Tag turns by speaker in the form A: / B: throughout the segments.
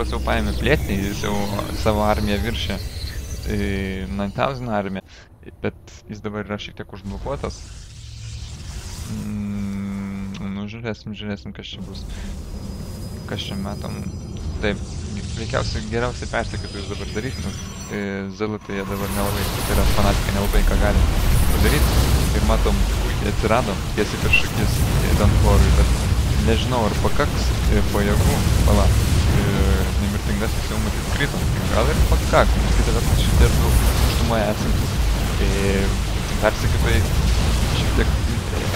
A: Danforas jau paėmė plėtinį, jis jau savo armiją viršė 9000 armiją, bet jis dabar yra šiek tiek užblokuotas. Nu, žiūrėsim, kas čia bus. Kas čia matom. Taip, veikiausiai geriausiai persekėtų jūs dabar daryti, nes zelotai jie dabar nelabai, tai yra fanatikai nelabai ką gali padaryti. Ir matom, puikiai atsirado tiesiai per šakis Danforui, bet nežinau, ar pakaks pajėgų. Pala, nemirtingasis jau matyt krito. Gal ir pakaks, nes kitą vertus šitie du aukštumoje esantis persekėtojai šiek tiek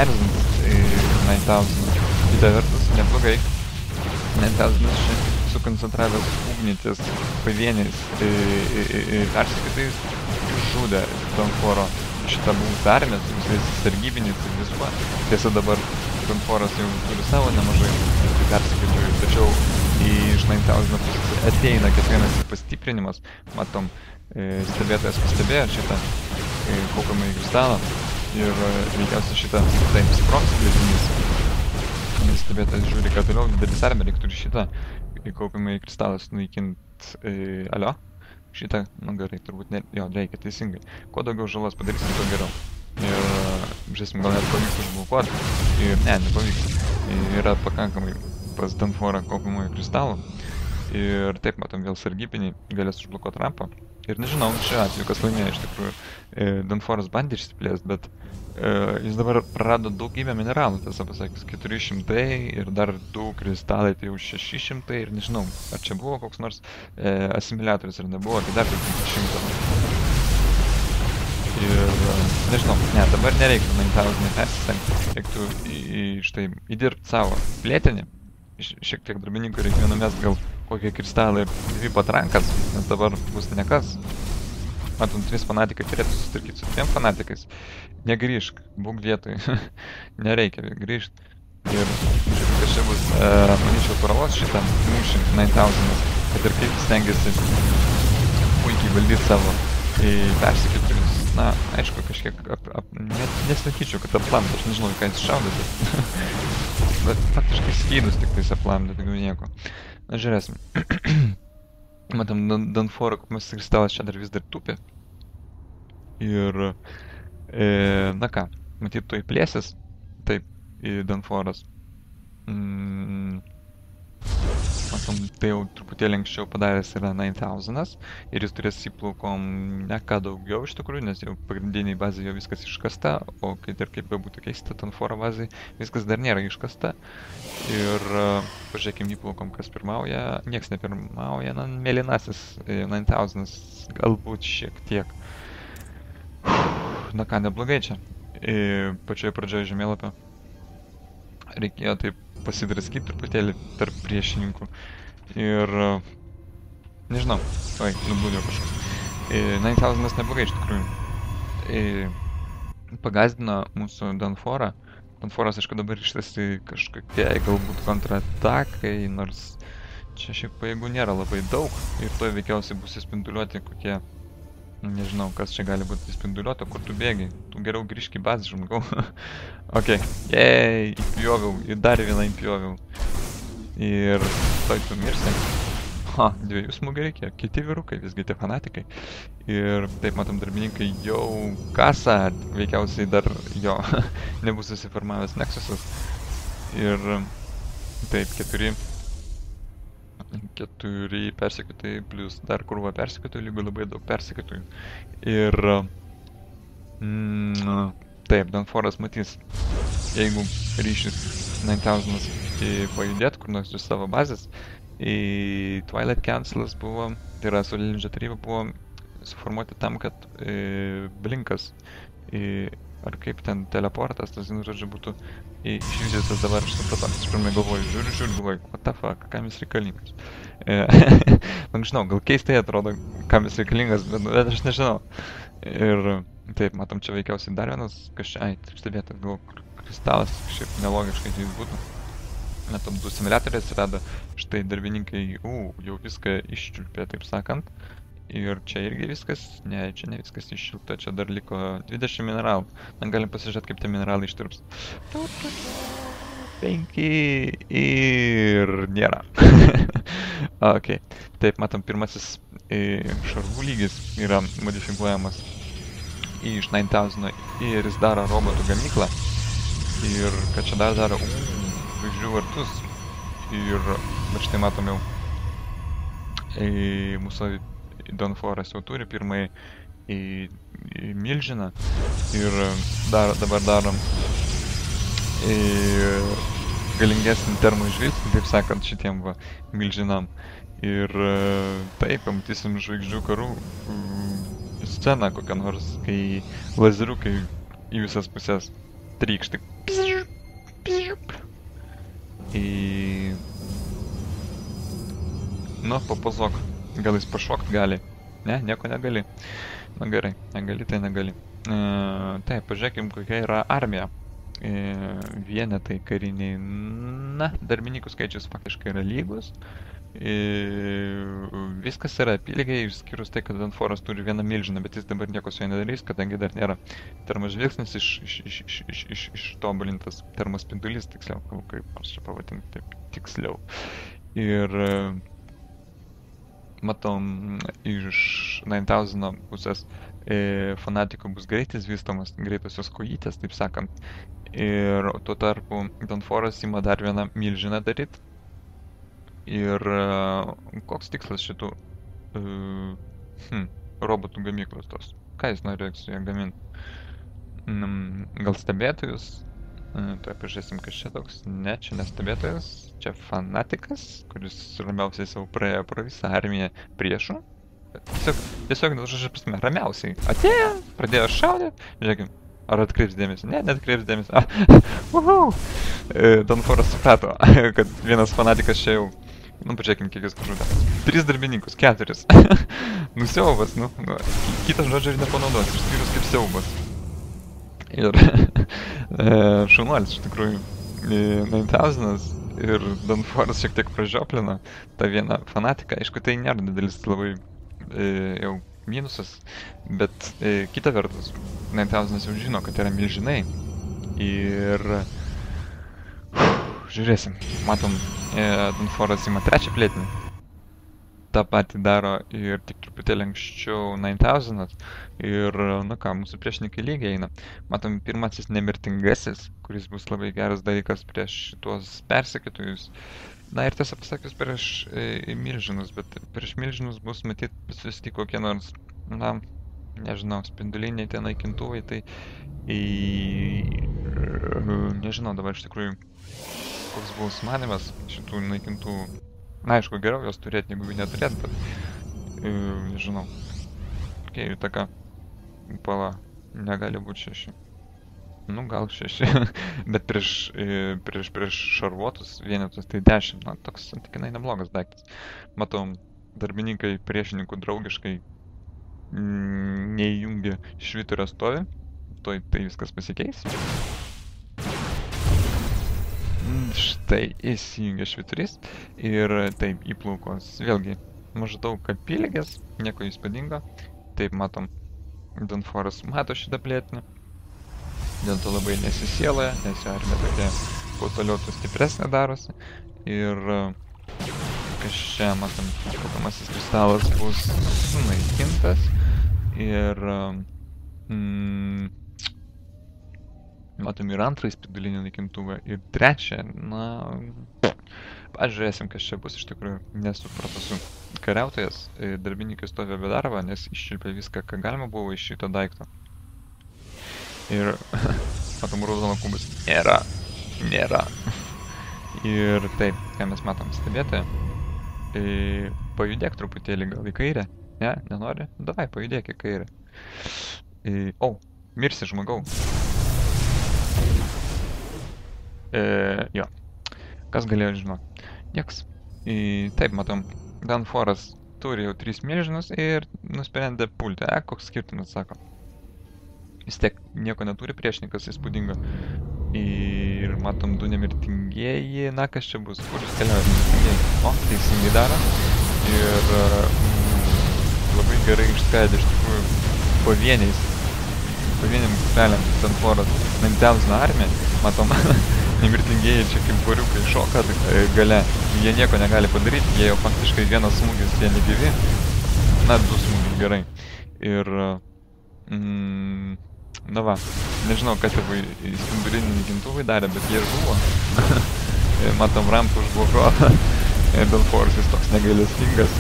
A: erzintis 9000. Kita vertus, neblogai. 9000 čia sukoncentravęs ugnį ties pavieniais persekėtojais žudė Danforo šitą buvusią armiją su visais sargybiniais ir viskuo. Tiesa, dabar Danforas jau turi savo nemažai persekėtojų, tačiau iš 9000 pusės ateina kiekvienas pastiprinimas. Matom, stebėtojas pastebėjo šitą kaupiamąjį kristalą ir veikiausiai šitą taip sprogs plėtinys. Stebėtojas žiūri, kad toliau didelis armija, reiktų ir šitą kaupiamąjį kristalą sunaikint. Alio? Šitą, nu gerai, turbūt ne, jo, reikia teisingai. Kuo daugiau žalos padarysim, tuo geriau. Ir, žiūrėsim, gal net pavyks užblokuoti. Ir ne, nepavyks. Yra pakankamai pas Danforą kaupiamųjų kristalų. Ir taip, matom, vėl sargybiniai galės užblokuoti rampą. Ir nežinau, šiuo atveju, kas laimėjo iš tikrųjų. Danforas bandė išsiplėst, bet jis dabar prarado daugybę mineralų, tiesą pasakius, 400 ir dar 2 kristalai, tai jau 600 ir nežinau, ar čia buvo koks nors asimiliatorius ar nebuvo, tai dar 500. Ir nežinau, ne, dabar nereiktų 9000 persistengti, reiktų štai įdirbti savo plėtinį, šiek tiek darbininkų reikėjo numest gal kokie kristalai ir 2 patrankas, nes dabar bus nekas. Matom, 3 fanatikai turėtų sustarkyti su 2 fanatikais. Negrįžk, būk vietoj. Nereikia grįžti. Ir kas čia bus, manyčiau, praloš šitą mūšį 9000, kad ir kaip stengiasi puikiai valdyti savo persekėtojus. Na, aišku, kažkiek, nesakyčiau, kad aplamdė, aš nežinau, ką jis šaudė, bet faktiškai skydus tik tais aplamdė, daugiau nieko. Na, žiūrėsim. Matom, Danforo kaupiamasis kristalas čia dar vis dar tupi. Ir, na ką, matyt, to įplėsis, taip, į Danforas. Matom, tai jau truputėlį anksčiau padaręs yra 9000 ir jis turės įplaukom ne ką daugiau iš tikrųjų, nes jau pagrindiniai bazai jau viskas iškasta, o kai dar kaip bebūtų keista Danforo bazai, viskas dar nėra iškasta. Ir pažiūrėkim įplaukom, kas pirmauja, nieks nepirmauja, na, mėlynasis 9000 galbūt šiek tiek. Na ką, neblogai čia. Pačioje pradžioje žemėlapio reikėjo taip pasidraskyti truputėlį tarp priešininkų. Ir nežinau, oi, nublūdėjau kažkas. 9000 neblogai iš tikrųjų. Pagazdino mūsų Danforą. Danforas, aišku, dabar ištasi kažkokiai galbūt kontratakai, nors čia šiaip pajėgų nėra labai daug. Ir to veikiausiai bus įspinduliuoti kokie, nežinau, kas čia gali būti įspinduliuota, kur tu bėgi. Tu geriau grįžk į bazę, žmogau. Ok, jei, įpjoviau, ir dar vieną įpjoviau. Ir toj tu mirsi. Ha, 2 smūgių reikėjo, kiti vyrukai, visgi tie fanatikai. Ir taip, matom, darbininkai jau kasa, veikiausiai dar jo nebus susiformavęs Nexusas. Ir taip, 4 persekėtojai plus dar krūva persekėtojų, lygu labai daug persekėtojų. Ir taip, Danforas matys, jeigu ryšis 9000 pajudėt kur nors iš savo bazės, Twilight Councilas buvo, tai yra Saulėlydžio taryba buvo suformuoti tam, kad blinkas, ar kaip ten teleportas, tas, žodžiu, būtų išvystytas dabar, aš supratau, aš pirmai galvoju, žiūriu, galvoju, what the fuck, kam jis reikalingas. Man žinau, gal keistai atrodo, kam jis reikalingas, bet aš nežinau. Ir taip, matom, čia veikiausiai dar vienas, kas čia, stebėtas, gal kristalas, šiaip nelogiškai jis būtų. Matom, 2 simulatoriai atsirado, štai darbininkai, jau viską iščiulpė, taip sakant. Ir čia irgi viskas, ne, čia ne viskas iššilta, čia dar liko 20 mineralų. Na, galim pasižiūrėti, kaip tie mineralai ištirps. 5 ir nėra. Ok, taip, matom, pirmasis šarvų lygis yra modifikuojamas iš 9000 ir jis daro robotų gamyklą. Ir ką čia dar daro? Žvaigždžių vartus. Ir bet štai matom jau mūsų Dawnforest jau turi pirmąjį milžiną. Ir dabar darom galingesnį termožvilgsnį, taip sakant, šitiem va milžinam. Ir taip, pamatysim žvaigždžių karų sceną kokią nors, kai lazeriukai į visas pusės trykšti. Nu, papozok. Gal jis pašokt gali? Ne, nieko negali. Na gerai, negali, tai negali. Taip, pažiūrėkim, kokia yra armija. Vienetai kariniai. Na, darbininkų skaičius faktiškai yra lygus. Viskas yra apylygiai, išskyrus tai, kad Dawnforest turi vieną milžiną, bet jis dabar nieko su juo nedarys, kadangi dar nėra termožvilgsnis ištobulintas, termospindulys, tiksliau, kaip aš čia pavadinti, taip tiksliau. Ir matom, iš 9000 pusės fanatikų bus greitis vystomas, greitosios kojytės, taip sakant. Ir tuo tarpu Dawnforest ima dar vieną milžiną daryti. Ir koks tikslas šitų robotų gamyklos tos? Ką jis norėjo su jie gaminti? Gal stebėtojus? Tai pažiūrėsim, kas čia toks. Ne, čia nestebėtojas. Čia fanatikas, kuris ramiausiai savo praėjo pro visą armiją priešų. Tiesiog, žodžiu, prasme, ramiausiai atėjo, pradėjo šaudyti. Žiūrėkim, ar atkreips dėmesį? Ne, neatkreips dėmesį. Dawnforest suprato, kad vienas fanatikas čia jau... Nu, pažiūrėkim, kiek jis žudė. 3 darbininkus, 4. Nu, siaubas, nu. Kitas žodžio ir nepanaudos, išskyrus kaip siaubas. Ir šaunuolis, iš tikrųjų, 9000 ir Dawnforest šiek tiek pražioplino tą vieną fanatiką. Aišku, tai nėra didelis labai jau minusas, bet kita vertus, 9000 jau žino, kad yra milžinai. Ir žiūrėsim, matom, Dawnforest ima 3 plėtinį. Ta patį daro ir tik truputėlį anksčiau 9000. Ir, nu ką, mūsų priešininkai lygiai eina. Matom, pirmasis nemirtingasis, kuris bus labai geras dalykas prieš šitos persekiotojus. Na ir tiesą pasakius prieš milžinus, bet prieš milžinus bus matyt pasiusti kokie nors, na, nežinau, spinduliniai tie naikintuvai, tai nežinau dabar iš tikrųjų koks buvo sumanymas šitų naikintuvų. Na, aišku, geriau jos turėti, negu jų neturėti, bet nežinau. Kokia jų taka pala negali būti 6. Nu, gal 6, bet prieš šarvuotus vienetus tai 10. Na, toks santykinai neblogas daiktas. Matom, darbininkai priešininkų draugiškai neįjungia švyturio stovi. Tai viskas pasikeis. Štai įsijungia švyturys ir taip įplaukos vėlgi maždaug apylygės, nieko įspūdingo. Taip matom, Dawnforest mato šitą plėtinį, dėl to labai nesisieloja, nes jo armija tokia kuo toliau tuo stipresnė darosi. Ir kas čia matom, kaupiamasis kristalas bus sunaikintas ir matom ir antrąjį spindulinį naikintuvą ir trečią, na, pažiūrėsim, kas čia bus iš tikrųjų, nesuprato su kariautojas, darbininkai stovė be darbą, nes iščiulpė viską, ką galima buvo iš šito daikto. Ir, matom, raudono kubus nėra. Ir taip, ką mes matom, stebėtoją, pajudėk truputėlį gal į kairę, ne, nenori? Davai, pajudėk į kairę. Mirsi žmogau. Jo, kas galėjo žinoti? Nieks. Taip, matom, Dawnforest turi jau 3 milžinus ir nusprendė pulti. Koks skirtumas, sako. Vis tiek nieko neturi priešininkas įspūdingo. Ir matom 2 nemirtingieji. Na, kas čia bus? Kur jūs keliauja nemirtingieji? O, teisingai daro. Ir labai gerai išskaidė iš tikrųjų pavieniam kupeliam Dawnforest 9000 armiją. Matom, nemirtingieji čia kaip boriukai šoka gale, jie nieko negali padaryti, jie jau faktiškai vienas smūgis, jie negyvi, na, 2 smūgiai gerai. Ir, na va, nežinau, ką tėvai spindulinį naikintuvai darė, bet jie žuvo. Matom, rampą užblokuoja, Danforas jis toks negailestingas.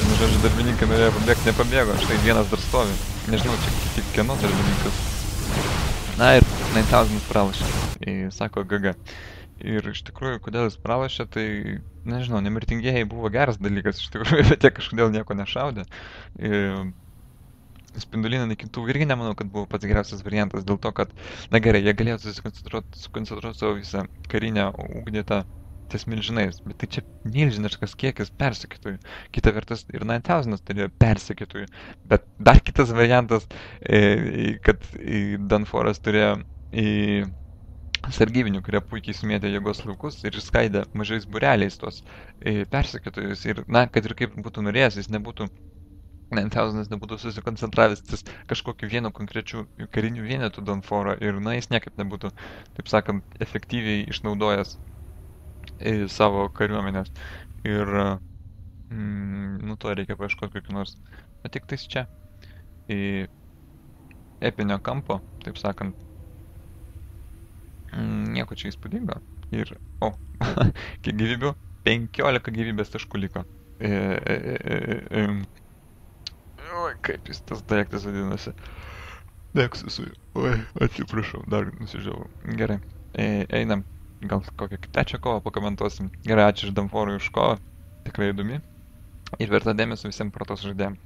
A: Nu, žodžiu, darbininkai norėjo pabėgti, nepabėgo, štai vienas dar stovi. Nežinau, čia tik kieno darbininkas. Na ir 9000 pralašė, sako GG. Ir iš tikrųjų, kodėl jis pralašė, tai, nežinau, nemirtingieji buvo geras dalykas, iš tikrųjų, bet jie kažkodėl nieko nešaudė. Spindulinį naikintuvą irgi nemanau, kad buvo pats geriausias variantas, dėl to, kad, na gerai, jie galėjo susikoncentruoti savo visą karinę ugnį ties milžinais, bet tai čia milžiniškas kiekis persekiotojų. Kita vertus ir 9000 turėjo persekiotojų, bet dar kitas variantas, kad Danforas turėjo sargybinių, kurie puikiai sumėtė jėgos laukus ir išskaidė mažais būreliais tos persekiotojus. Ir, na, kad ir kaip būtų norėjęs, jis nebūtų 9000 nebūtų susikoncentravęs ties kažkokiu vienu konkrečiu kariniu vienetu Danforo ir, na, jis niekaip nebūtų, taip sakant, efektyviai išnaudojęs savo kariuomenės. Ir, nu, to reikia paieškoti kokiu nors. Bet tik tais čia. Epinio kampo, taip sakant. Nieko čia įspūdingo. Ir, kiek gyvybių? 15 gyvybės taškų liko. Oi, kaip jis tas daiktas vadinasi. Nexusui. Oi, atsiprašau, dar nusižiavau. Gerai, einam. Gal kokią trečią kovą pakomentuosim. Gerai, ačiū Danforui už kovą. Tikrai įdomi. Ir verta dėmesio visiems protos žaidėjams.